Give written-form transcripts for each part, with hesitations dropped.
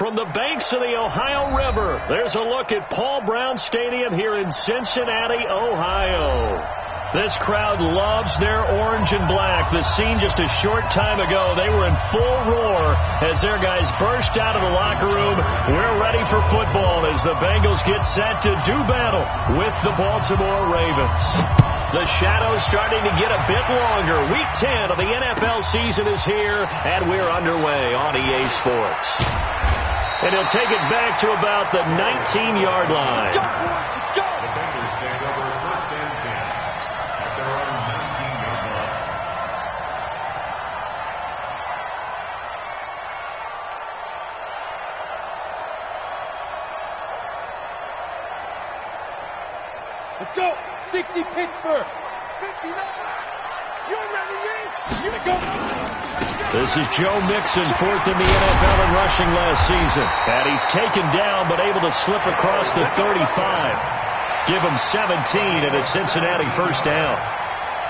from the banks of the Ohio River, there's a look at Paul Brown Stadium here in Cincinnati, Ohio. This crowd loves their orange and black. The scene just a short time ago, they were in full roar as their guys burst out of the locker room. We're ready for football as the Bengals get set to do battle with the Baltimore Ravens. The shadow's starting to get a bit longer. Week 10 of the NFL season is here, and we're underway on EA Sports. And he'll take it back to about the 19-yard line. Let's go! The Bengals take over first and 10 at their own 19-yard line. Let's go! 60 Pittsburgh. 59. You're ready, Lee. Here we go. This is Joe Mixon, fourth in the NFL in rushing last season. And he's taken down, but able to slip across the 35. Give him 17 and a Cincinnati first down.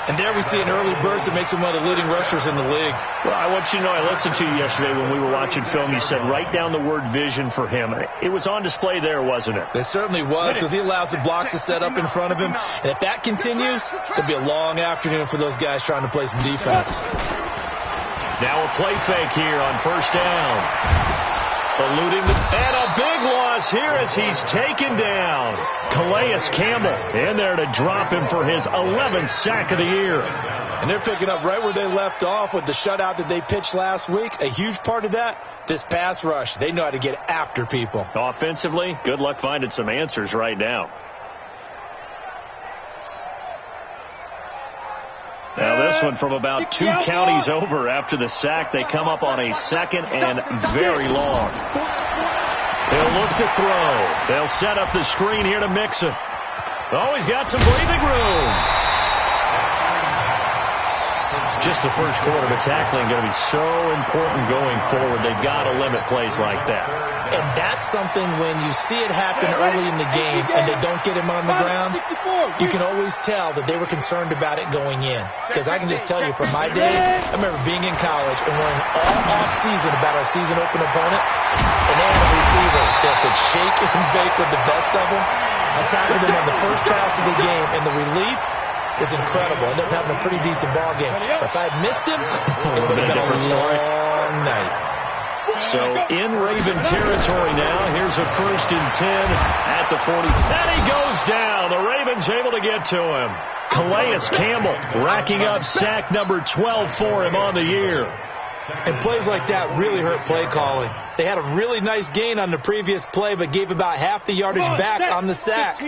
And there we see an early burst that makes him one of the leading rushers in the league. Well, I want you to know, I listened to you yesterday when we were watching film. You said write down the word vision for him. It was on display there, wasn't it? It certainly was, because he allows the blocks to set up in front of him. And if that continues, it'll be a long afternoon for those guys trying to play some defense. Now a play fake here on first down. Eluding and a big loss here as he's taken down. Calais Campbell in there to drop him for his 11th sack of the year. And they're picking up right where they left off with the shutout that they pitched last week. A huge part of that, this pass rush. They know how to get after people. Offensively, good luck finding some answers right now. Now this one from about 2 counties over after the sack. They come up on a second and very long. They'll look to throw. They'll set up the screen here to Mixon. Oh, he's got some breathing room. Just the first quarter, but tackling going to be so important going forward. They've got to limit plays like that. And that's something when you see it happen early in the game and they don't get him on the ground, you can always tell that they were concerned about it going in. Because I can just tell you from my days, I remember being in college and worrying all off-season about our season open opponent, and they had a receiver that could shake and bake with the best of them. I tackled him on the first pass of the game, and the relief was incredible. Ended up having a pretty decent ball game. But if I had missed him, it would have been a long night. So in Raven territory now. Here's a 1st and 10 at the 40. And he goes down. The Ravens able to get to him. Calais Campbell racking up sack number 12 for him on the year. And plays like that really hurt play calling. They had a really nice gain on the previous play, but gave about half the yardage back on the sack.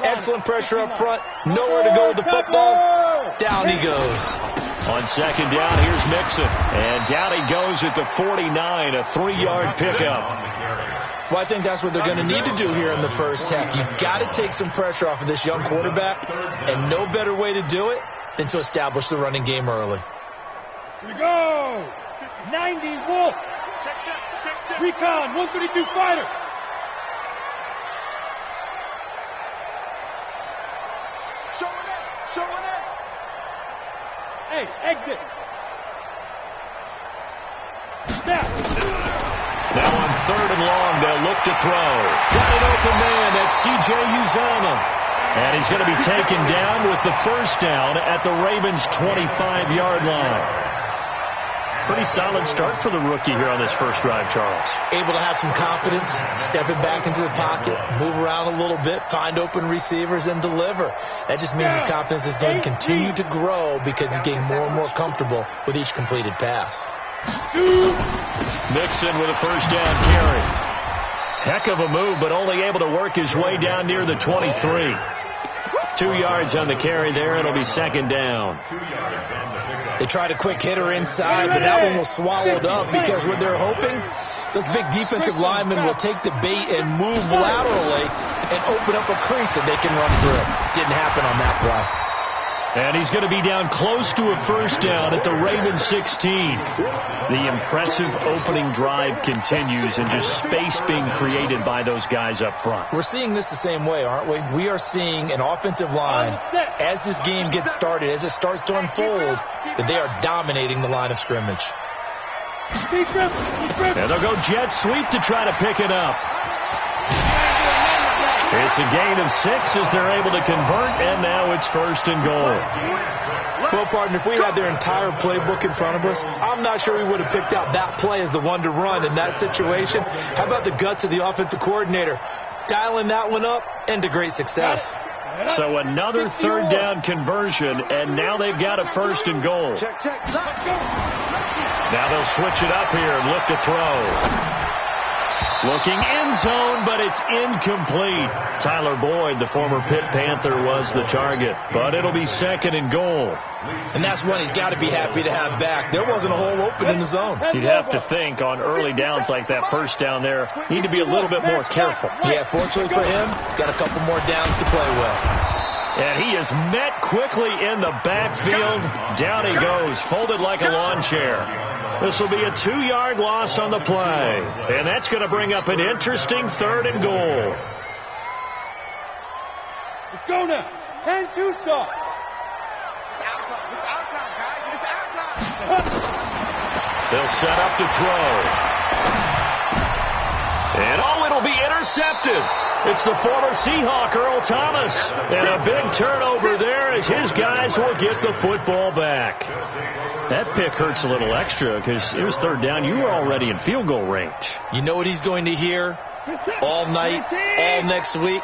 Excellent pressure up front. Nowhere to go with the football. Down he goes. On second down, here's Mixon. And down he goes at the 49, a 3-yard pickup. Well, I think that's what they're going to need to do here in the first half. You've got to take some pressure off of this young quarterback, and no better way to do it than to establish the running game early. Here we go. 90 Wolf. Recon 132 fighter. Showing it. Hey, exit. Snap. Now on 3rd and long, they'll look to throw. Got an open man. That's C.J. Uzomah. And he's going to be taken down with the first down at the Ravens' 25-yard line. Pretty solid start for the rookie here on this first drive, Charles. Able to have some confidence, stepping back into the pocket, move around a little bit, find open receivers, and deliver. That just means his confidence is going to continue to grow because he's getting more and more comfortable with each completed pass. Mixon with a first down carry. Heck of a move, but only able to work his way down near the 23. 2 yards on the carry there. It'll be second down. They tried a quick hitter inside, but that one was swallowed up because what they're hoping, those big defensive linemen will take the bait and move laterally and open up a crease that they can run through. Didn't happen on that play. And he's going to be down close to a first down at the Ravens 16. The impressive opening drive continues and just space being created by those guys up front. We're seeing this the same way, aren't we? We are seeing an offensive line, as this game gets started, as it starts to unfold, that they are dominating the line of scrimmage. And they'll go jet sweep to try to pick it up. It's a gain of 6 as they're able to convert, and now it's 1st and goal. Well, partner, if we had their entire playbook in front of us, I'm not sure we would have picked out that play as the one to run in that situation. How about the guts of the offensive coordinator? Dialing that one up into great success. So another 3rd down conversion, and now they've got a 1st and goal. Now they'll switch it up here and look to throw. Looking end zone, but it's incomplete. Tyler Boyd, the former Pitt Panther, was the target, but it'll be 2nd and goal. And that's one he's got to be happy to have back. There wasn't a hole open in the zone. You'd have to think on early downs like that 1st down there, need to be a little bit more careful. Yeah, fortunately for him, got a couple more downs to play with. And he is met quickly in the backfield. Down he goes, folded like a lawn chair. This will be a 2-yard loss on the play. And that's going to bring up an interesting 3rd and goal. Let's go now. 10-2 start. It's our time. It's our time, guys. It's our time. They'll set up to throw. And it'll be intercepted. It's the former Seahawk, Earl Thomas. And a big turnover there as his guys will get the football back. That pick hurts a little extra because it was 3rd down. You were already in field goal range. You know what he's going to hear all night, all next week?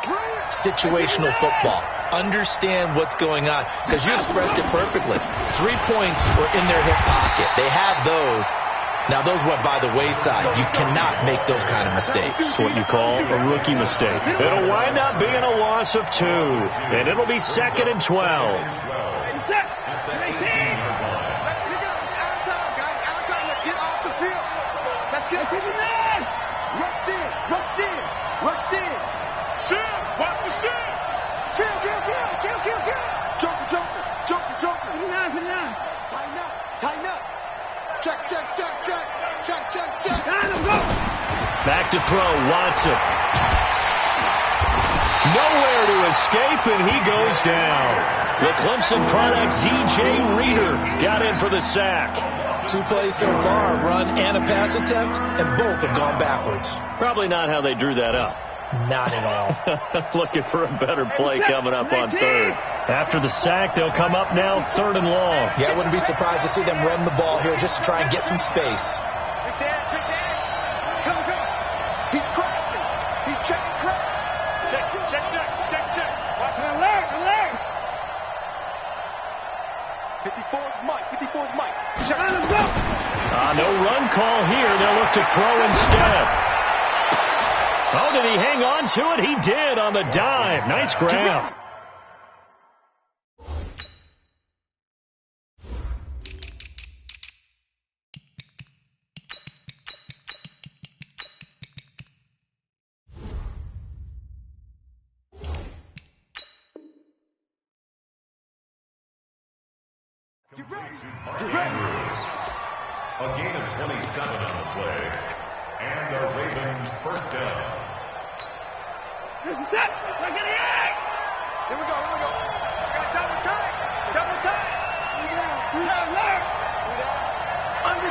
Situational football. Understand what's going on, because you expressed it perfectly. 3 points were in their hip pocket. They had those. Now, those went by the wayside. You cannot make those kind of mistakes. It's what you call a rookie mistake. It'll wind up being a loss of 2, and it'll be 2nd and 12. Rush in. Shit. Watch the shit. Kill. Jumper. 59. Tighten up. Check. Down, go. Back to throw, Watson. Nowhere to escape, and he goes down. The Clemson product, DJ Reader, got in for the sack. 2 plays so far, a run and a pass attempt, and both have gone backwards. Probably not how they drew that up. Not at all. Looking for a better play coming up on 3rd. After the sack, they'll come up now 3rd and long. Yeah, I wouldn't be surprised to see them run the ball here just to try and get some space. Come. He's crashing. He's checking crash. Check. Watch it. Alert. 54's Mike. Check. Go. No run call here. They'll look to throw instead. Oh, did he hang on to it? He did on the dive. Nice grab. Get ready. A gain of 27 on the play. And the Ravens 1st down. This is it. Look at the egg. Here we go. Got double time. Under.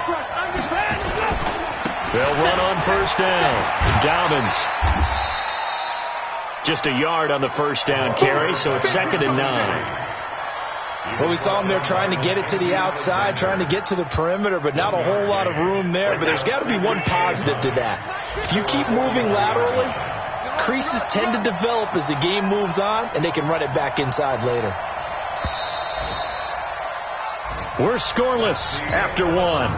They'll run on 1st down. Dobbins. Just a yard on the 1st down carry, so it's 2nd and 9. Well, we saw him there trying to get it to the outside, trying to get to the perimeter, but not a whole lot of room there. But there's got to be one positive to that. If you keep moving laterally, creases tend to develop as the game moves on, and they can run it back inside later. We're scoreless after 1.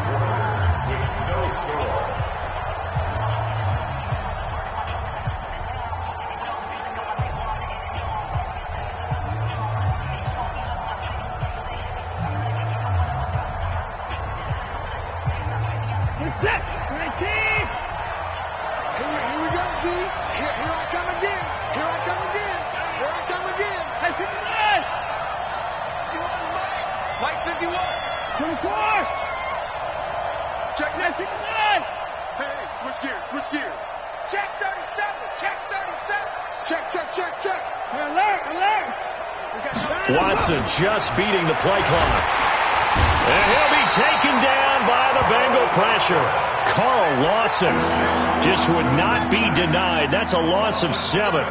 Switch gears. Check 37. Check. Alert. Watson just beating the play clock. And he'll be taken down by the Bengal pressure. Carl Lawson just would not be denied. That's a loss of 7.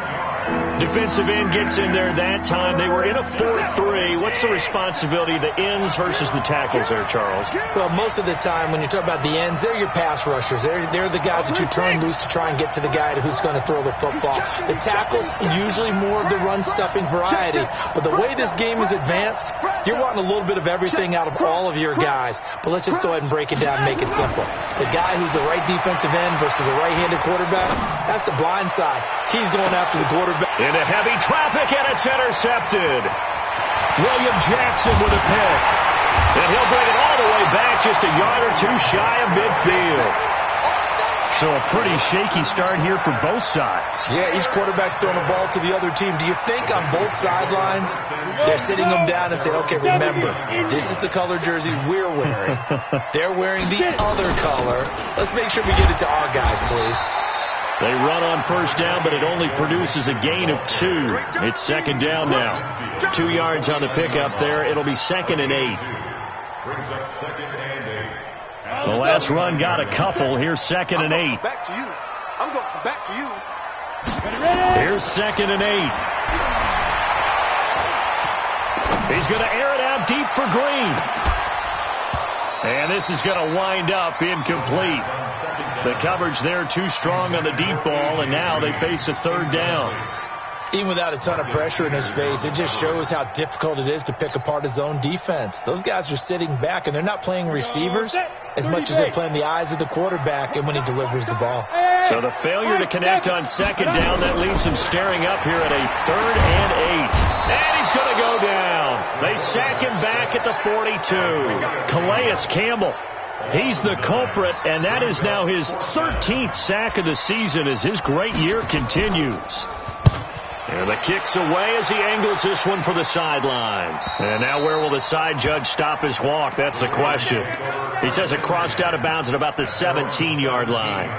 Defensive end gets in there that time. They were in a 4-3. What's the responsibility of the ends versus the tackles there, Charles? Well, most of the time when you talk about the ends, they're your pass rushers. They're the guys that you turn loose to try and get to the guy who's going to throw the football. The tackles, usually more of the run-stuffing variety. But the way this game is advanced, you're wanting a little bit of everything out of all of your guys. But let's just go ahead and break it down and make it simple. The guy who's a right defensive end versus a right-handed quarterback, that's the blind side. He's going after the quarterback. Into heavy traffic, and it's intercepted. William Jackson with a pick. And he'll bring it all the way back, just a yard or two shy of midfield. So a pretty shaky start here for both sides. Yeah, each quarterback's throwing a ball to the other team. Do you think on both sidelines they're sitting them down and saying, okay, remember, this is the color jersey we're wearing. They're wearing the other color. Let's make sure we get it to our guys, please. They run on first down, but it only produces a gain of 2. It's second down now. 2 yards on the pickup there. It'll be 2nd and 8. Brings up 2nd and 8. The last run got a couple. Here's 2nd and 8. Back to you. I'm going to come back to you. Here's 2nd and 8. He's going to air it out deep for Green. And this is going to wind up incomplete. The coverage there too strong on the deep ball, and now they face a 3rd down. Even without a ton of pressure in his face, it just shows how difficult it is to pick apart his own defense. Those guys are sitting back, and they're not playing receivers as much as they're playing the eyes of the quarterback and when he delivers the ball. So the failure to connect on 2nd down, that leaves him staring up here at a 3rd and 8. And he's going to go down. They sack him back at the 42. Calais Campbell. He's the culprit, and that is now his 13th sack of the season as his great year continues. And the kick's away as he angles this one for the sideline. And now where will the side judge stop his walk? That's the question. He says it crossed out of bounds at about the 17-yard line.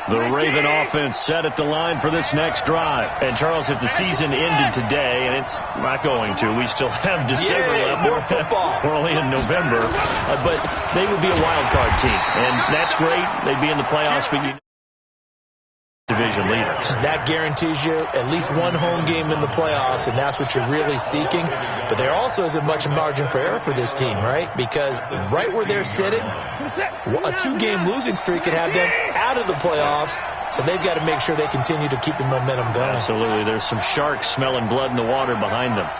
The Raven offense set at the line for this next drive. And, Charles, if the season ended today, and it's not going to, we still have December left. More football. We're only in November. But they would be a wild card team. And that's great. They'd be in the playoffs, but division leaders. That guarantees you at least one home game in the playoffs, and that's what you're really seeking. But there also isn't much margin for error for this team, right? Because right where they're sitting, a 2-game losing streak could have them out of the playoffs, so they've got to make sure they continue to keep the momentum going. Absolutely. There's some sharks smelling blood in the water behind them.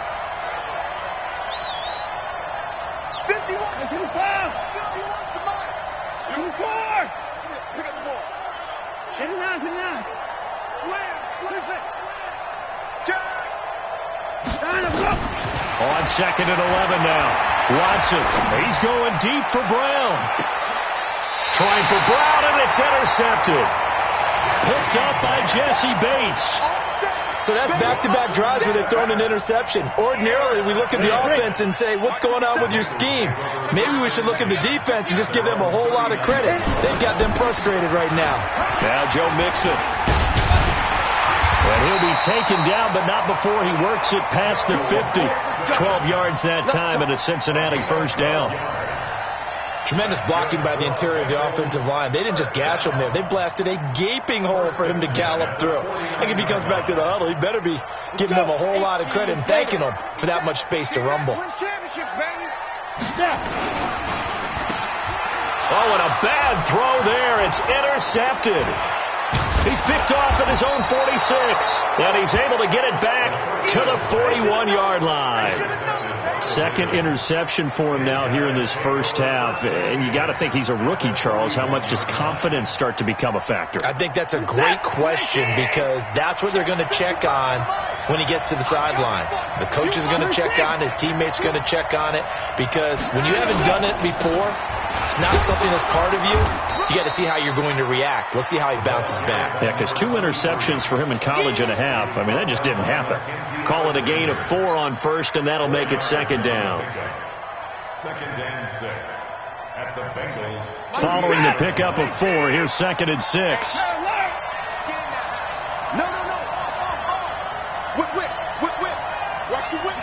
51, 55, 51 to mine. 54. Pick up the ball. 59, 59. Slam, slam. On 2nd and 11 now. Watson, he's going deep for Brown. Trying for Brown, and it's intercepted. Picked up by Jesse Bates. So that's back-to-back drives where they've thrown an interception. Ordinarily, we look at the offense and say, what's going on with your scheme? Maybe we should look at the defense and just give them a whole lot of credit. They've got them frustrated right now. Now Joe Mixon. And he'll be taken down, but not before he works it past the 50. 12 yards that time, and a Cincinnati 1st down. Tremendous blocking by the interior of the offensive line. They didn't just gash him there. They blasted a gaping hole for him to gallop through. I think if he comes back to the huddle, he better be giving them a whole lot of credit and thanking them for that much space to rumble. Win championships, baby. Oh, and a bad throw there. It's intercepted. He's picked off at his own 46, and he's able to get it back to the 41-yard line. 2nd interception for him now here in this first half. And you got to think he's a rookie, Charles. How much does confidence start to become a factor? I think that's a great question because that's what they're going to check on when he gets to the sidelines. The coach is going to check on, his teammates are going to check on it because when you haven't done it before, it's not something that's part of you. You got to see how you're going to react. Let's see how he bounces back. Yeah, because 2 interceptions for him in college and a half. I mean, that just didn't happen. Call it a gain of 4 on 1st, and that'll make it 2nd down. 2nd and 6 at the Bengals. Following the pickup of 4, here's 2nd and 6. No. Whip. Watch the whip.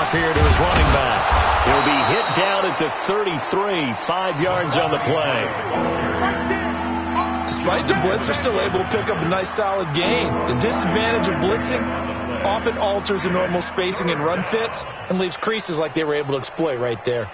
handoff here to his running back. He'll be hit down at the 33, 5 yards on the play. Despite the blitz, they're still able to pick up a nice solid gain. The disadvantage of blitzing often alters the normal spacing and run fits and leaves creases like they were able to exploit right there.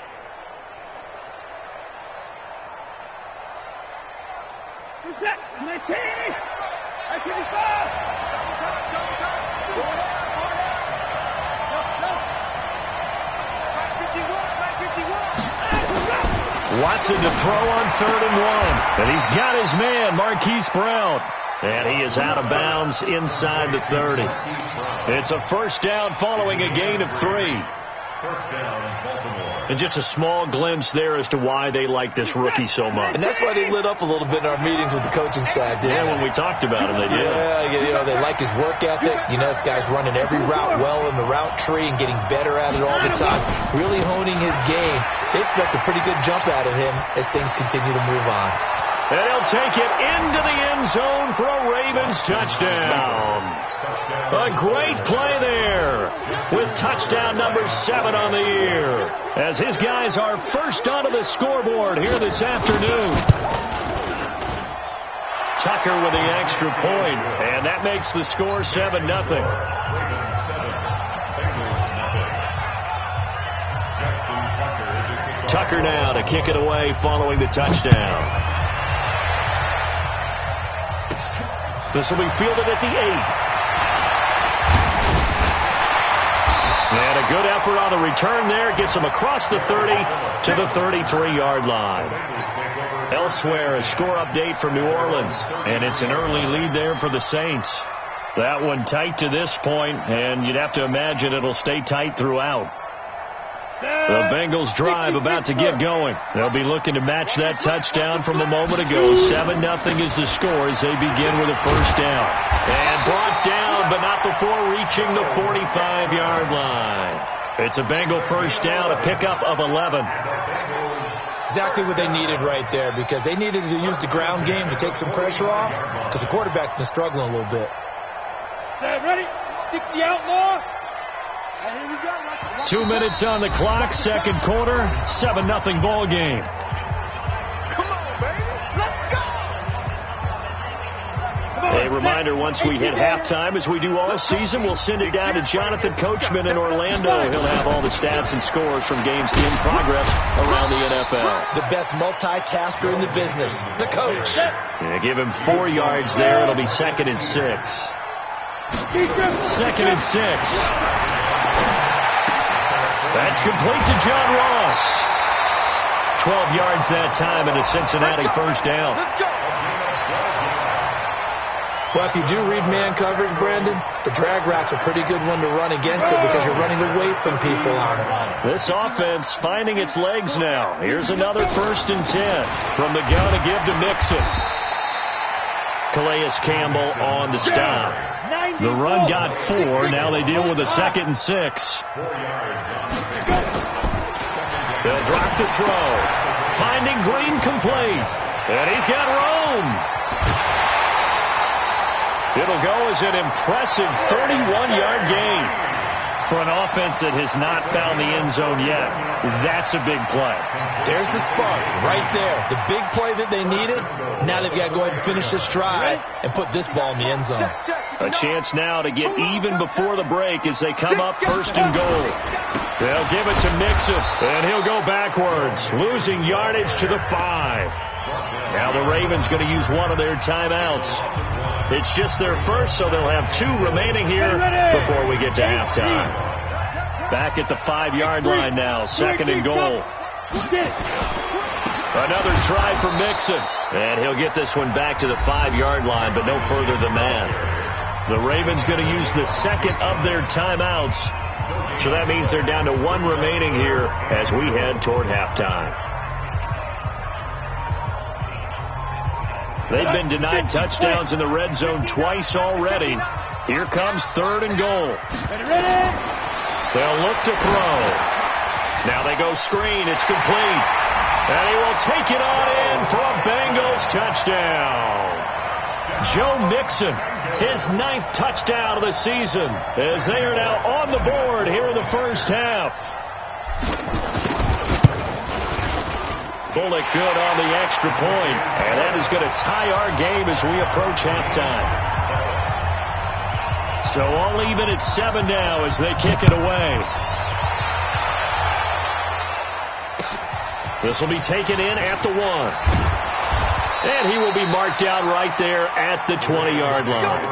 Watson to throw on 3rd and 1. And he's got his man, Marquise Brown. And he is out of bounds inside the 30. It's a first down following a gain of 3. First down, Baltimore. And just a small glimpse there as to why they like this rookie so much. And that's why they lit up a little bit in our meetings with the coaching staff, didn't Yeah, when we talked about him, they did. Yeah, they like his work ethic. This guy's running every route well in the route tree and getting better at it all the time. Really honing his game. They expect a pretty good jump out of him as things continue to move on. And he'll take it into the end zone for a Ravens touchdown. A great play there with touchdown number 7 on the year as his guys are first onto the scoreboard here this afternoon. Tucker with the extra point, and that makes the score 7-0. Tucker now to kick it away following the touchdown. This will be fielded at the 8. And a good effort on the return there. Gets him across the 30 to the 33-yard line. Elsewhere, a score update from New Orleans. And it's an early lead there for the Saints. That one tight to this point, and you'd have to imagine it'll stay tight throughout. The Bengals drive about to get going. They'll be looking to match that touchdown from a moment ago. 7-0 is the score as they begin with a first down. And brought down, but not before reaching the 45-yard line. It's a Bengal first down, a pickup of 11. Exactly what they needed right there, because they needed to use the ground game to take some pressure off, because the quarterback's been struggling a little bit. Set, ready? 60 outlaw. 2 minutes on the clock, second quarter, 7-0 ball game. Come on, baby. Let's go. A reminder, once we hit halftime, as we do all season, we'll send it down to Jonathan Coachman in Orlando. He'll have all the stats and scores from games in progress around the NFL. The best multitasker in the business, the coach. Yeah, give him 4 yards there. It'll be 2nd and 6. 2nd and 6. That's complete to John Ross. 12 yards that time and a Cincinnati first down. Well, if you do read man coverage, Brandon, the drag route's a pretty good one to run against it because you're running away from people on it. This offense finding its legs now. Here's another 1st and 10 from the gun to give to Mixon. Calais Campbell on the stop. The run got 4. Now they deal with a 2nd and 6. They'll drop the throw. Finding Green complete. And he's got Rome. It'll go as an impressive 31-yard gain. For an offense that has not found the end zone yet, that's a big play. There's the spark right there. The big play that they needed. Now they've got to go ahead and finish this drive and put this ball in the end zone. A chance now to get even before the break as they come up 1st and goal. They'll give it to Mixon, and he'll go backwards, losing yardage to the 5. Now the Ravens going to use one of their timeouts. It's just their first, so they'll have 2 remaining here before we get to halftime. Back at the 5-yard line now, 2nd and goal. Another try for Mixon, and he'll get this one back to the 5-yard line, but no further than that. The Ravens going to use the 2nd of their timeouts, so that means they're down to 1 remaining here as we head toward halftime. They've been denied touchdowns in the red zone twice already. Here comes 3rd and goal. They'll look to throw. Now they go screen. It's complete. And he will take it on in for a Bengals touchdown. Joe Mixon, his 9th touchdown of the season, as they are now on the board here in the first half. Bullock good on the extra point, and that is going to tie our game as we approach halftime. So all even at 7 now as they kick it away. This will be taken in at the 1. And he will be marked down right there at the 20-yard line.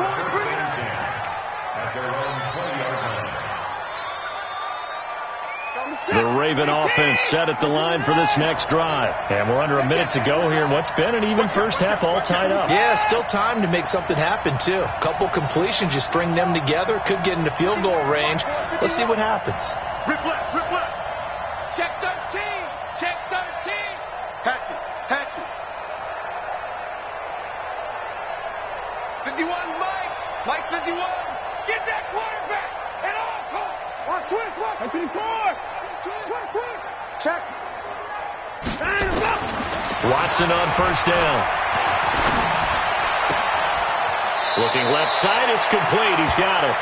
The Raven offense set at the line for this next drive. And we're under a minute to go here in what's been an even first half, all tied up. Yeah, still time to make something happen, too. A couple completions, you string them together, could get into field goal range. Let's see what happens. Rip left, rip left. Check 13, check 13. Hatchet, hatchet. 51, Mike 51. Get that quarterback and all talk. Watch twist, watch. 54. Quick. Check. Watson on first down. Looking left side, it's complete. He's got it.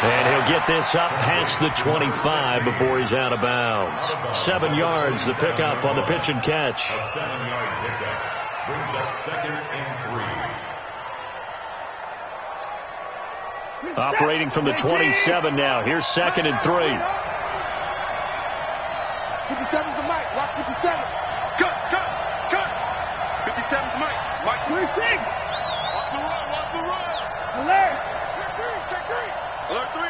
And he'll get this up past the 25 before he's out of bounds. 7 yards, the pickup on the pitch and catch. A 7-yard pickup brings up 2nd and 3. Operating from the 27 now. Here's 2nd and 3. 57's the Mike. Watch 57. Cut. 57's Mike. Mike 26. Watch the run. Alert. Check 3. Alert 3.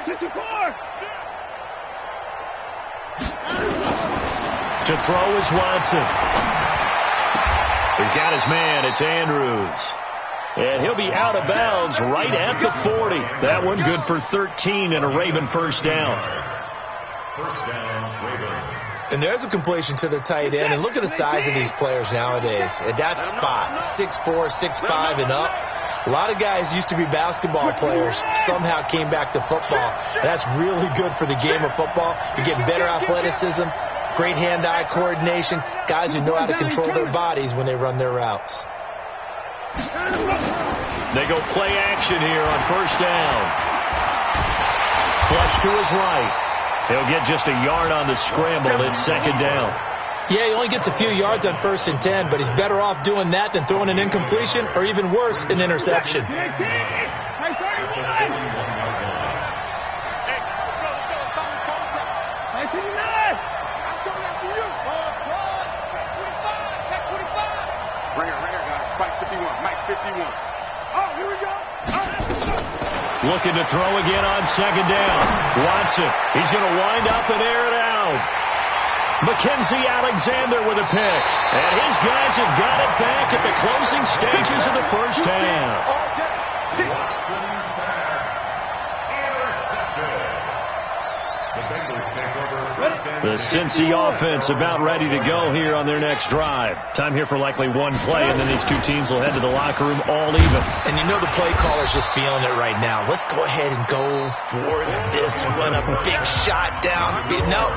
54. To throw is Watson. He's got his man. It's Andrews. And he'll be out of bounds right at the 40. That one good for 13 and a Raven first down. First down, Ravens. And there's a completion to the tight end. And look at the size of these players nowadays. At that spot, 6'4", 6'5", and up. A lot of guys used to be basketball players, somehow came back to football. That's really good for the game of football. You're getting better athleticism, great hand-eye coordination, guys who know how to control their bodies when they run their routes. They go play action here on first down. Flush to his right. He'll get just a yard on the scramble. It's 2nd down. Yeah, he only gets a few yards on 1st and 10, but he's better off doing that than throwing an incompletion or even worse, an interception. Ringer, guys. Mike 51. Oh, here we go. Looking to throw again on 2nd down. Watson, he's going to wind up and air it out. Mackenzie Alexander with a pick. And his guys have got it back at the closing stages of the first half. The Bengals take over first down. The Cincy offense about ready to go here on their next drive. Time here for likely one play, and then these two teams will head to the locker room all even. And you know the play caller's just feeling it right now. Let's go ahead and go for this one. A big shot down. No.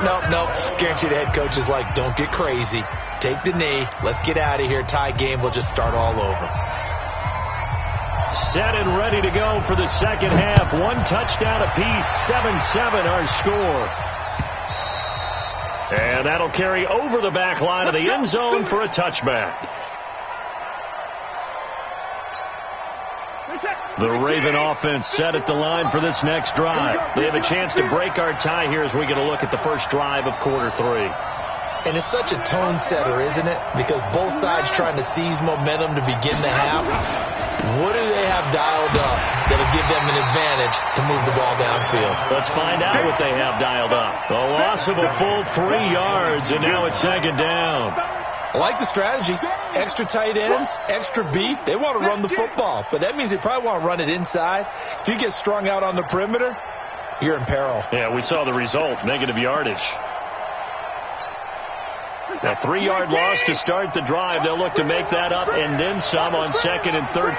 Guarantee the head coach is like, don't get crazy. Take the knee. Let's get out of here. Tie game. We'll just start all over. Set and ready to go for the second half. One touchdown apiece. 7-7 our score. And that'll carry over the back line of the end zone for a touchback. The Raven offense set at the line for this next drive. They have a chance to break our tie here as we get a look at the first drive of quarter 3. And it's such a tone setter, isn't it? Because both sides trying to seize momentum to begin the half. What do they have dialed up that'll give them an advantage to move the ball downfield? Let's find out what they have dialed up. A loss of a full 3 yards, and now it's 2nd down. I like the strategy. Extra tight ends, extra beef. They want to run the football, but that means they probably want to run it inside. If you get strung out on the perimeter, you're in peril. Yeah, we saw the result, negative yardage. A 3-yard loss to start the drive. They'll look to make that up and then some on 2nd and 13. Check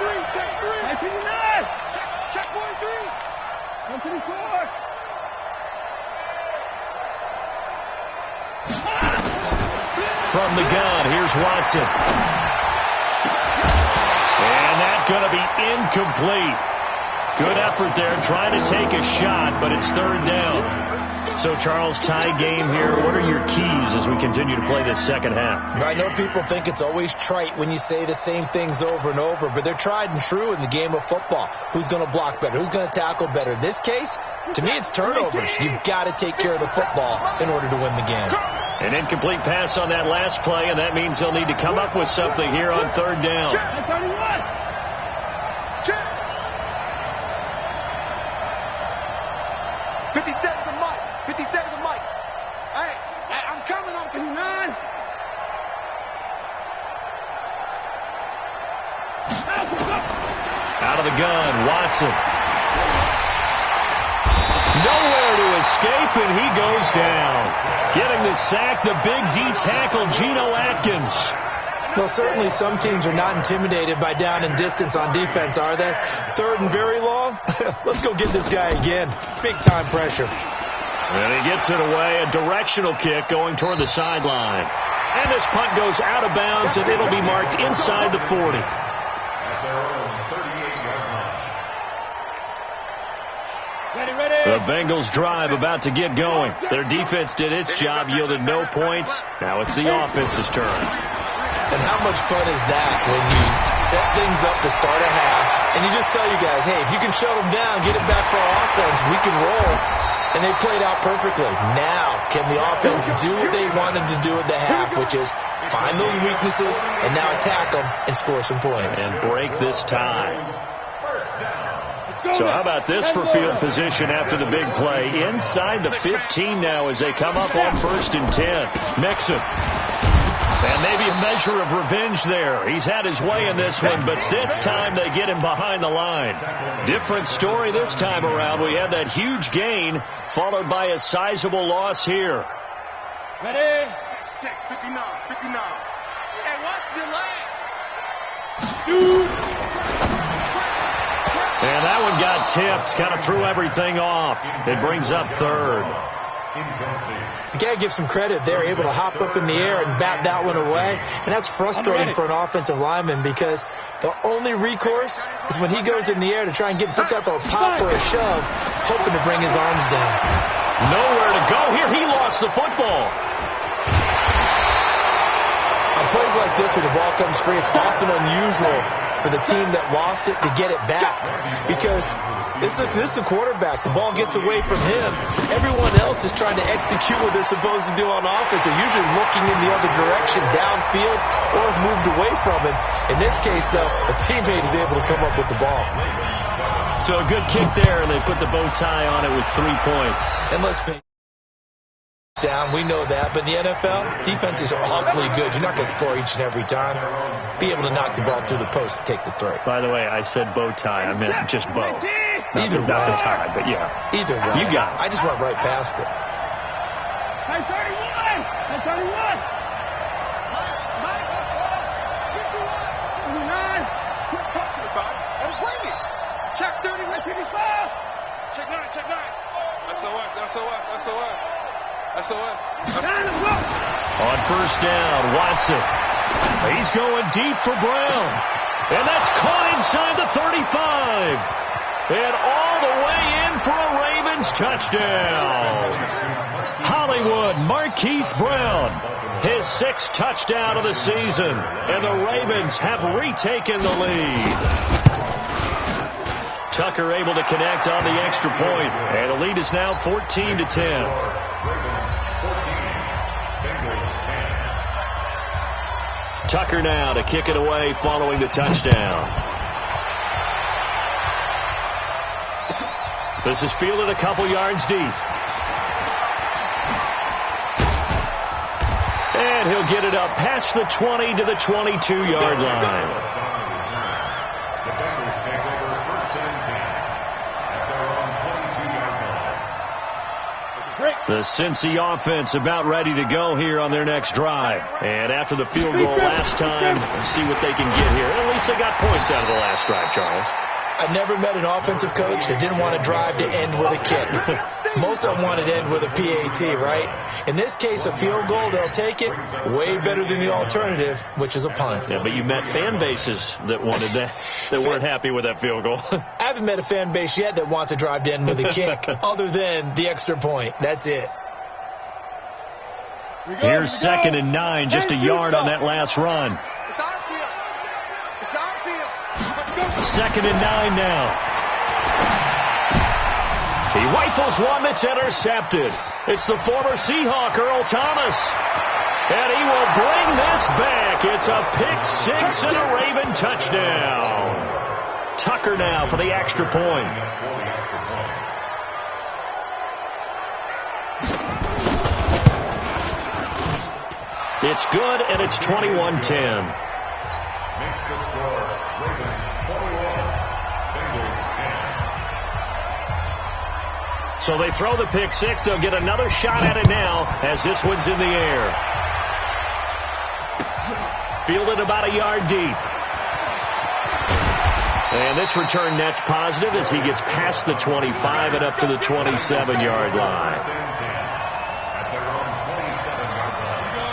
3. Check 43. 124. from the gun. Here's Watson. And that's going to be incomplete. Good effort there, trying to take a shot, but it's third down. So, Charles, tie game here. What are your keys as we continue to play this second half? I know people think it's always trite when you say the same things over and over, but they're tried and true in the game of football. Who's going to block better? Who's going to tackle better? In this case, to me, it's turnovers. You've got to take care of the football in order to win the game. An incomplete pass on that last play, and that means they'll need to come up with something here on third down. 57 to Mike. 57 to Mike. Hey, I'm coming on 29. Out of the gun, Watson. Nowhere to escape, and he goes down. Getting the sack, the big D tackle, Geno Atkins. Well, certainly some teams are not intimidated by down and distance on defense, are they? Third and very long? Let's go get this guy again. Big-time pressure. And he gets it away. A directional kick going toward the sideline. And this punt goes out of bounds, and it'll be marked inside the 40. At their own 38-yard line. Ready. The Bengals drive about to get going. Their defense did its job, yielded no points. Now it's the offense's turn. And how much fun is that when you set things up to start a half and you just tell you guys, hey, if you can shut them down, get it back for our offense, we can roll. And they played out perfectly. Now, can the offense do what they wanted to do at the half, which is find those weaknesses and now attack them and score some points. And break this tie. So how about this for field position after the big play? Inside the 15 now as they come up on 1st and 10. Mixon. And maybe a measure of revenge there. He's had his way in this one, but this time they get him behind the line. Different story this time around. We had that huge gain followed by a sizable loss here. Ready? Check. 59. Hey, watch the leg. Shoot. And that one got tipped. Kind of threw everything off. It brings up third. You got to give some credit. They're able to hop up in the air and bat that one away. And that's frustrating for an offensive lineman because the only recourse is when he goes in the air to try and get some type of a pop or a shove, hoping to bring his arms down. Nowhere to go here. He lost the football. On plays like this where the ball comes free, it's often unusual for the team that lost it to get it back because this is the quarterback. The ball gets away from him. Everyone else is trying to execute what they're supposed to do on offense. They're usually looking in the other direction, downfield, or moved away from him. In this case, though, a teammate is able to come up with the ball. So a good kick there, and they put the bow tie on it with 3 points. And let's face down, we know that, but in the NFL, defenses are awfully good. You're not going to score each and every time. Be able to knock the ball through the post and take the throw. By the way, I said bow tie. I meant just bow. Not the tie, but yeah. Either way. You got it. I just went right past it. Hey, 31. Hey, 31. Mike, 51. 29. Quit talking about it and bring it. Check 30, 55. Check 9. SOS. On 1st down, Watson. He's going deep for Brown. And that's caught inside the 35. And all the way in for a Ravens touchdown. Hollywood Marquise Brown, his 6th touchdown of the season. And the Ravens have retaken the lead. Tucker able to connect on the extra point. And the lead is now 14-10. Tucker now to kick it away following the touchdown. This is fielded a couple yards deep. And he'll get it up past the 20 to the 22-yard line. The Bengals take over 1st and 10 at their own 22-yard line. The Cincy offense about ready to go here on their next drive. And after the field goal last time, let's see what they can get here. At least they got points out of the last drive, Charles. I've never met an offensive coach that didn't want to drive to end with a kick. Most of them want it to end with a PAT, right? In this case, a field goal, they'll take it way better than the alternative, which is a punt. Yeah, but you met fan bases that wanted that, that weren't happy with that field goal. I haven't met a fan base yet that wants a drive to end with a kick, other than the extra point. That's it. Here's 2nd and 9, just a yard on that last run. It's our field. It's our field. 2nd and 9 now. He rifles one that's intercepted. It's the former Seahawk, Earl Thomas. And he will bring this back. It's a pick-6 and a Raven touchdown. Tucker now for the extra point. It's good, and it's 21-10. Makes the score Ravens 21, Bengals 10. So they throw the pick-6. They'll get another shot at it now as this one's in the air. Fielded about a yard deep. And this return net's positive as he gets past the 25 and up to the 27-yard line.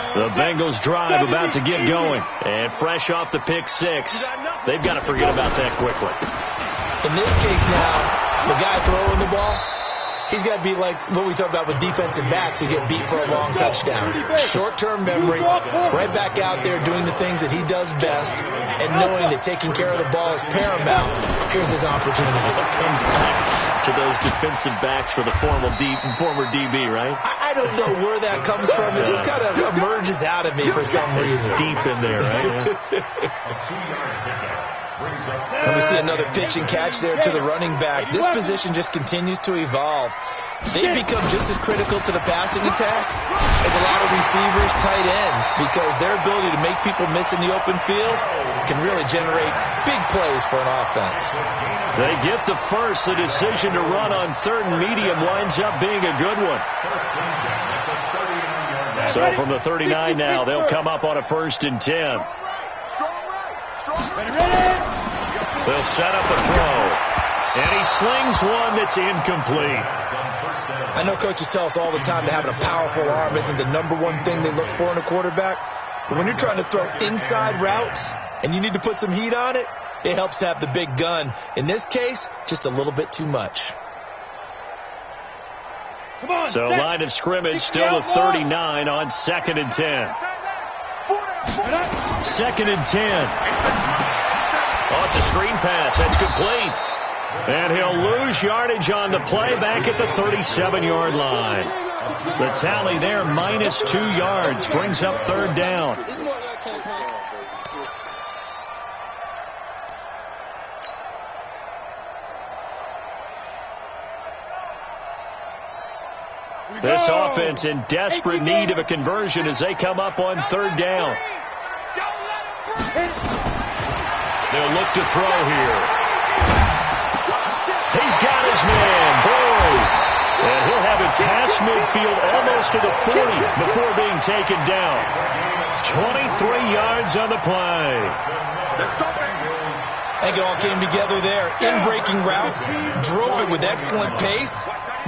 The Bengals drive about to get going. And fresh off the pick-6, they've got to forget about that quickly. In this case now, the guy throwing the ball, he's got to be like what we talk about with defensive backs who get beat for a long touchdown. Short-term memory, right back out there doing the things that he does best, and knowing that taking care of the ball is paramount. Here's his opportunity. Comes back to those defensive backs for the former DB, right? I don't know where that comes from. It just kind of emerges out of me for some reason. Deep in there, right? And we see another pitch and catch there to the running back. This position just continues to evolve. They become just as critical to the passing attack as a lot of receivers, tight ends, because their ability to make people miss in the open field can really generate big plays for an offense. They get the first. The decision to run on 3rd and medium winds up being a good one. So from the 39 now, they'll come up on a 1st and 10. They'll set up a throw. And he slings one that's incomplete. I know coaches tell us all the time that having a powerful arm isn't the #1 thing they look for in a quarterback. But when you're trying to throw inside routes and you need to put some heat on it, it helps to have the big gun. In this case, just a little bit too much. So line of scrimmage still the 39 on 2nd and 10. 2nd and 10. Oh, it's a screen pass. That's complete. And he'll lose yardage on the play back at the 37-yard line. The tally there, -2 yards, brings up 3rd down. This offense in desperate need of a conversion as they come up on 3rd down. They'll look to throw here. He's got his man, Boyd. And he'll have it past midfield almost to the 40 before being taken down. 23 yards on the play. I think it all came together there. In-breaking route, drove it with excellent pace.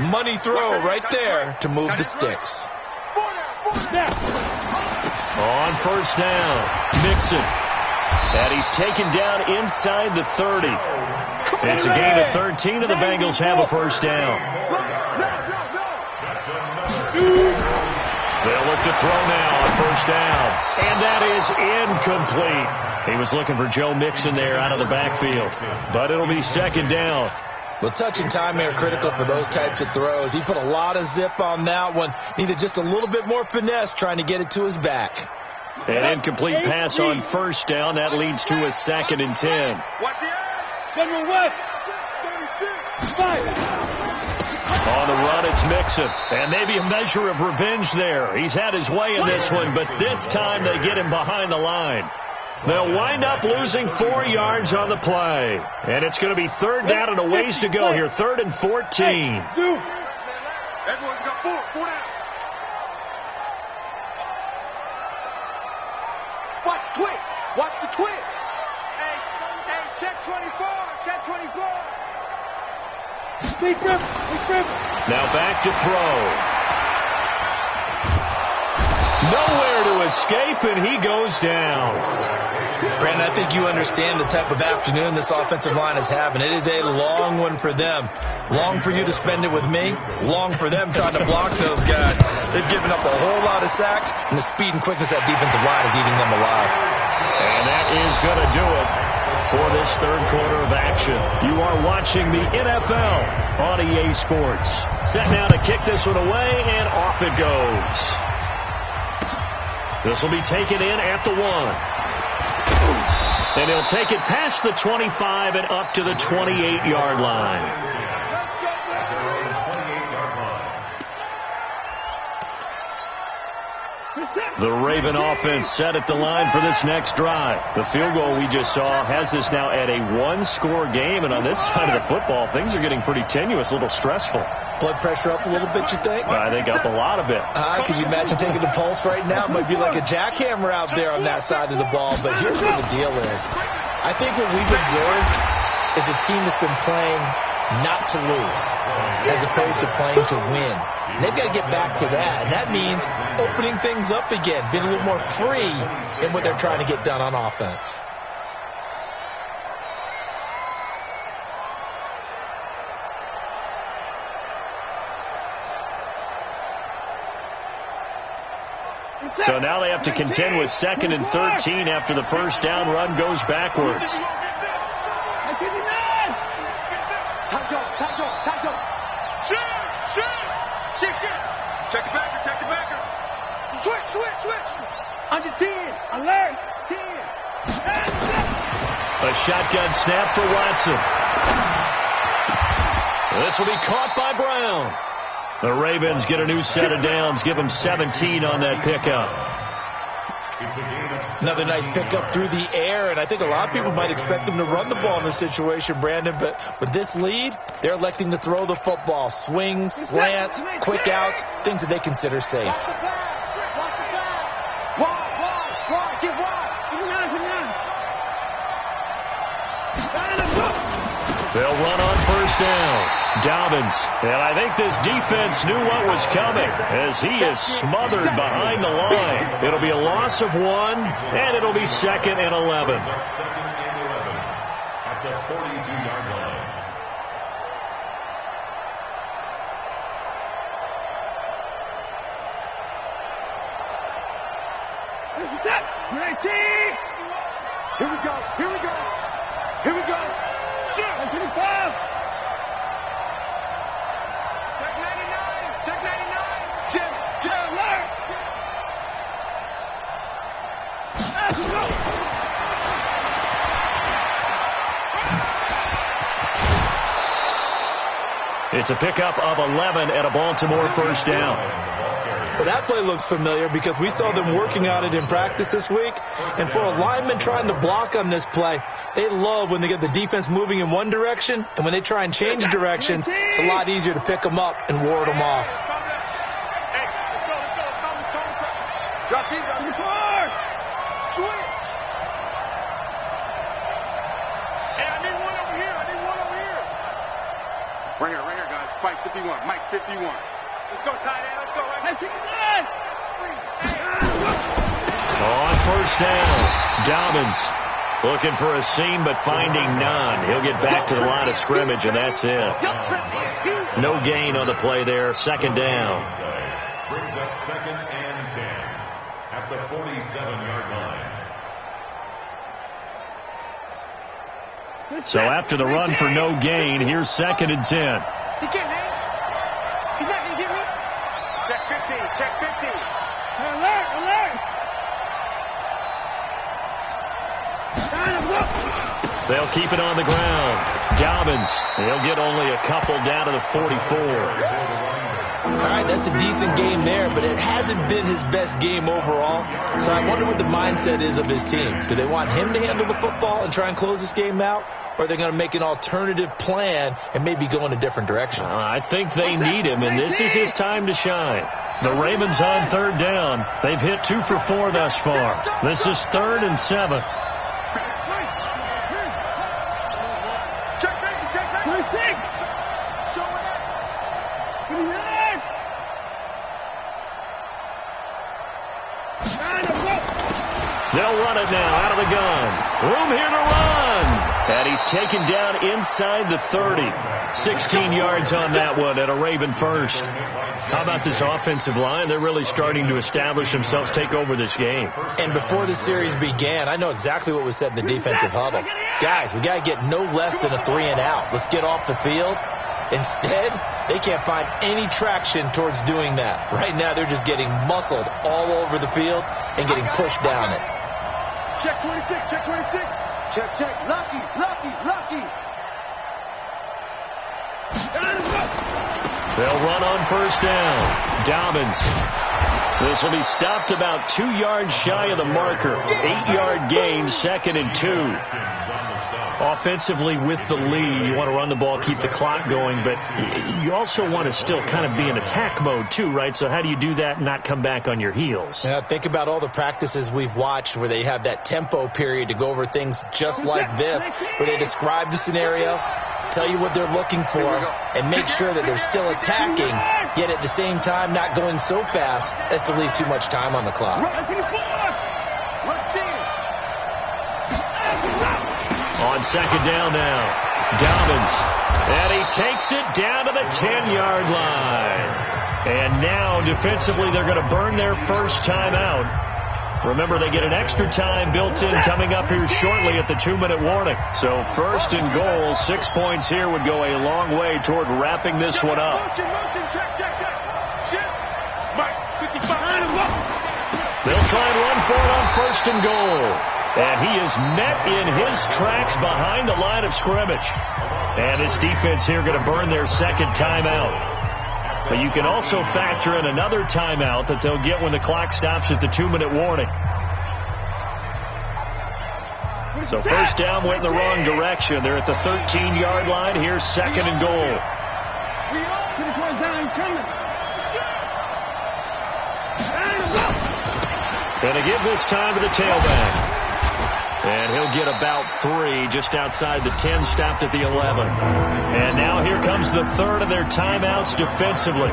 Money throw right there to move the sticks. On 1st down, Mixon. And he's taken down inside the 30. It's a gain of 13, and the Bengals have a 1st down. They'll look to throw now on 1st down. And that is incomplete. He was looking for Joe Mixon there out of the backfield. But it'll be 2nd down. Well, touch and timing are critical for those types of throws. He put a lot of zip on that one. Needed just a little bit more finesse trying to get it to his back. An incomplete pass on 1st down. That leads to a 2nd and 10. General West. On the run, it's Mixon. And maybe a measure of revenge there. He's had his way in this one, but this time they get him behind the line. They'll wind up losing 4 yards on the play. And it's going to be 3rd down and a ways to go here. 3rd and 14. Everyone's got 4 down. Watch the twist. Watch the twist. Hey, check 24. Check 24. Now back to throw. Nowhere to escape, and he goes down. Brandon, I think you understand the type of afternoon this offensive line is having. It is a long one for them. Long for you to spend it with me. Long for them trying to block those guys. They've given up a whole lot of sacks, and the speed and quickness of that defensive line is eating them alive. And that is going to do it for this third quarter of action. You are watching the NFL on EA Sports. Set now to kick this one away, and off it goes. This will be taken in at the 1. And he'll take it past the 25 and up to the 28-yard line. The Raven offense set at the line for this next drive. The field goal we just saw has us now at a one-score game, and on this side of the football, things are getting pretty tenuous, a little stressful. Blood pressure up a little bit, you think? I think up a lot of it. Could you imagine taking the pulse right now? It might be like a jackhammer out there on that side of the ball, but here's what the deal is. I think what we've observed is a team that's been playing not to lose as opposed to playing to win. And they've got to get back to that, and that means opening things up again, being a little more free in what they're trying to get done on offense. So now they have to contend with 2nd and 13 after the first down run goes backwards. Check the backer. Switch. Under 10. Alert. 10. A shotgun snap for Watson. This will be caught by Brown. The Ravens get a new set of downs, give them 17 on that pickup. Another nice pickup through the air, and I think a lot of people might expect them to run the ball in this situation, Brandon, but with this lead, they're electing to throw the football. Swings, slants, quick outs, things that they consider safe. Watch the pass. Wide. Get wide. They'll run on first down. Dobbins. And I think this defense knew what was coming as he is smothered behind the line. It'll be a loss of 1, and it'll be 2nd and 11. At the 42-yard line. This is it. 19. Here we go. Shoot. 25. Check 99. Check alert. It's a pickup of 11 and a Baltimore first down. Well, that play looks familiar because we saw them working on it in practice this week. And for a lineman trying to block on this play, they love when they get the defense moving in one direction. And when they try and change directions, it's a lot easier to pick them up and ward them off. Drop deep, drop your car. Switch. Hey, I need one over here. Right here, guys. Mike 51. Mike 51. Let's go, tight end. Let's go. Right. On first down, Dobbins looking for a seam but finding none. He'll get back to the line of scrimmage, and that's it. No gain on the play there. 2nd down. Brings up 2nd and 10 at the 47-yard line. So after the run for no gain, here's 2nd and 10. He get me. He's not going to get me. Check 15. Alert. They'll keep it on the ground. Dobbins, he'll get only a couple down to the 44. All right, that's a decent game there, but it hasn't been his best game overall. So I wonder what the mindset is of his team. Do they want him to handle the football and try and close this game out? Or are they going to make an alternative plan and maybe go in a different direction? I think they need him, and this is his time to shine. The Ravens on 3rd down. They've hit 2 for 4 thus far. This is 3rd and 7. Check 50. run it now out of the gun. Room here to run. And he's taken down inside the 30. 16 yards on that one and a Raven first. How about this offensive line? They're really starting to establish themselves, take over this game. And before the series began, I know exactly what was said in the defensive huddle. Guys, we got to get no less than a 3 and out. Let's get off the field. Instead, they can't find any traction towards doing that. Right now, they're just getting muscled all over the field and getting pushed down it. Check 26, check 26. Check. Lucky. They'll run on first down. Dobbins. This will be stopped about 2 yards shy of the marker. 8-yard gain, 2nd and 2. Offensively with the lead, you want to run the ball, keep the clock going, but you also want to still kind of be in attack mode too, right? So how do you do that and not come back on your heels? Yeah, think about all the practices we've watched where they have that tempo period to go over things just like this, where they describe the scenario, tell you what they're looking for, and make sure that they're still attacking, yet at the same time not going so fast as to leave too much time on the clock. On second down now, Dobbins, and he takes it down to the 10-yard line. And now, defensively, they're going to burn their first timeout. Remember, they get an extra time built in coming up here shortly at the 2-minute warning. So first and goal, 6 points here would go a long way toward wrapping this one up. They'll try and run for it on first and goal. And he is met in his tracks behind the line of scrimmage. And this defense here going to burn their second timeout. But you can also factor in another timeout that they'll get when the clock stops at the 2-minute warning. So first down went in the wrong direction. They're at the 13-yard line. Here's second and goal. And to give this time to the tailback. And he'll get about 3 just outside the 10, stopped at the 11. And now here comes the third of their timeouts defensively.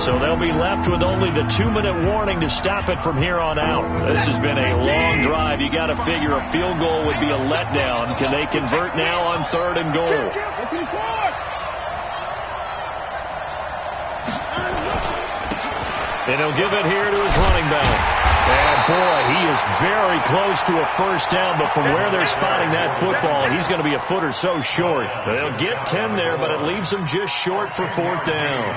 So they'll be left with only the 2-minute warning to stop it from here on out. This has been a long drive. You got to figure a field goal would be a letdown. Can they convert now on third and goal? And he'll give it here to his running back. And, boy, he is very close to a first down, but from where they're spotting that football, he's going to be a foot or so short. They'll get 10 there, but it leaves them just short for fourth down.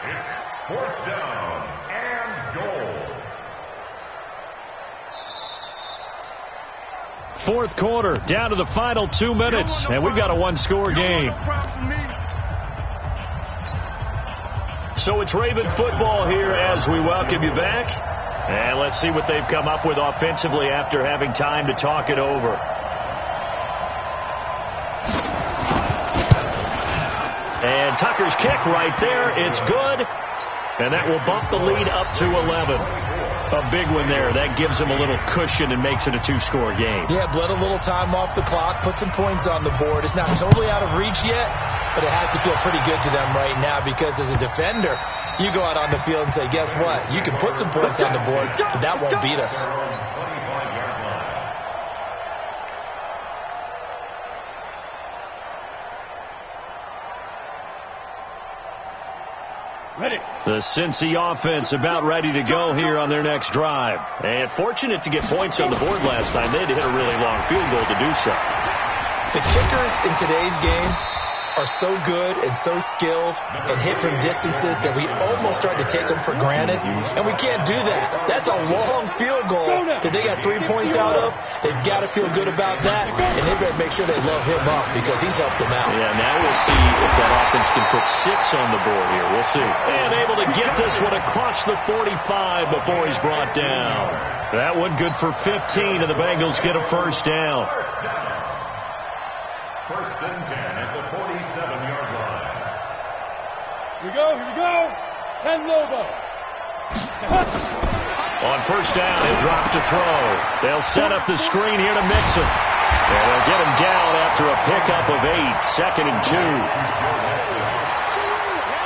It's fourth down and goal. Fourth quarter, down to the final 2 minutes, and we've got a one-score game. So it's Raven football here as we welcome you back. And let's see what they've come up with offensively after having time to talk it over. And Tucker's kick right there. It's good. And that will bump the lead up to 11. A big one there. That gives them a little cushion and makes it a 2-score game. Yeah, bled a little time off the clock, put some points on the board. It's not totally out of reach yet, but it has to feel pretty good to them right now because as a defender, you go out on the field and say, guess what? You can put some points on the board, but that won't beat us. The Cincy offense about ready to go here on their next drive. And fortunate to get points on the board last time. They had to hit a really long field goal to do so. The kickers in today's game are so good and so skilled and hit from distances that we almost start to take them for granted. And we can't do that. That's a long field goal that they got 3 points out of. They've got to feel good about that. And they better make sure they load him up because he's helped them out. Yeah, now we'll see if that offense can put 6 on the board here. We'll see. And able to get this one across the 45 before he's brought down. That one good for 15, and the Bengals get a first down. First and 10 at the 47-yard line. Here we go. 10 Lobo. On first down, he'll drop to throw. They'll set up the screen here to mix him. And they'll get him down after a pickup of 8, 2nd and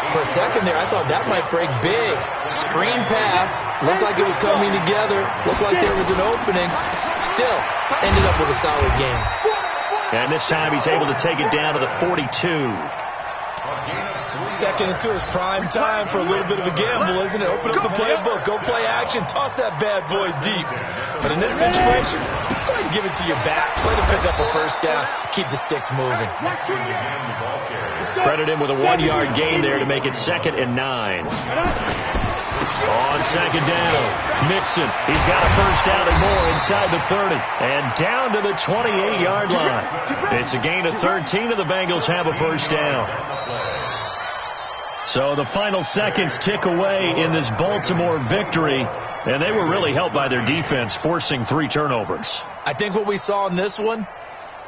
2. For a second there, I thought that might break big. Screen pass. Looked like it was coming together. Looked like there was an opening. Still, ended up with a solid game. And this time he's able to take it down to the 42. 2nd and 2 is prime time for a little bit of a gamble, isn't it? Open up the playbook. Go play action. Toss that bad boy deep. But in this situation, go ahead and give it to your back. Let him pick up a first down. Keep the sticks moving. Credit him with a 1-yard gain there to make it 2nd and 9. On 2nd down, Mixon. He's got a first down and more inside the 30. And down to the 28-yard line. It's a gain of 13, and the Bengals have a first down. So the final seconds tick away in this Baltimore victory, and they were really helped by their defense, forcing 3 turnovers. I think what we saw in this one,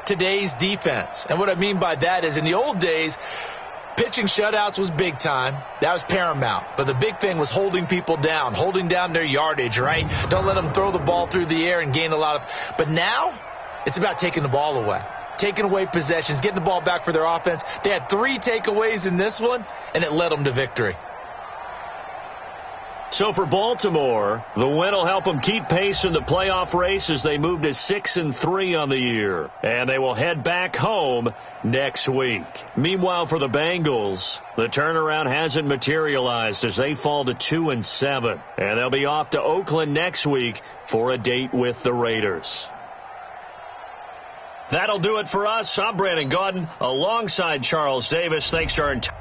today's defense. And what I mean by that is in the old days, pitching shutouts was big time. That was paramount. But the big thing was holding people down, holding down their yardage, right? Don't let them throw the ball through the air and gain a lot of... But now, it's about taking the ball away. Taking away possessions, getting the ball back for their offense. They had 3 takeaways in this one, and it led them to victory. So for Baltimore, the win will help them keep pace in the playoff race as they move to 6-3 on the year. And they will head back home next week. Meanwhile, for the Bengals, the turnaround hasn't materialized as they fall to 2-7. And they'll be off to Oakland next week for a date with the Raiders. That'll do it for us. I'm Brandon Gaudin alongside Charles Davis. Thanks to our entire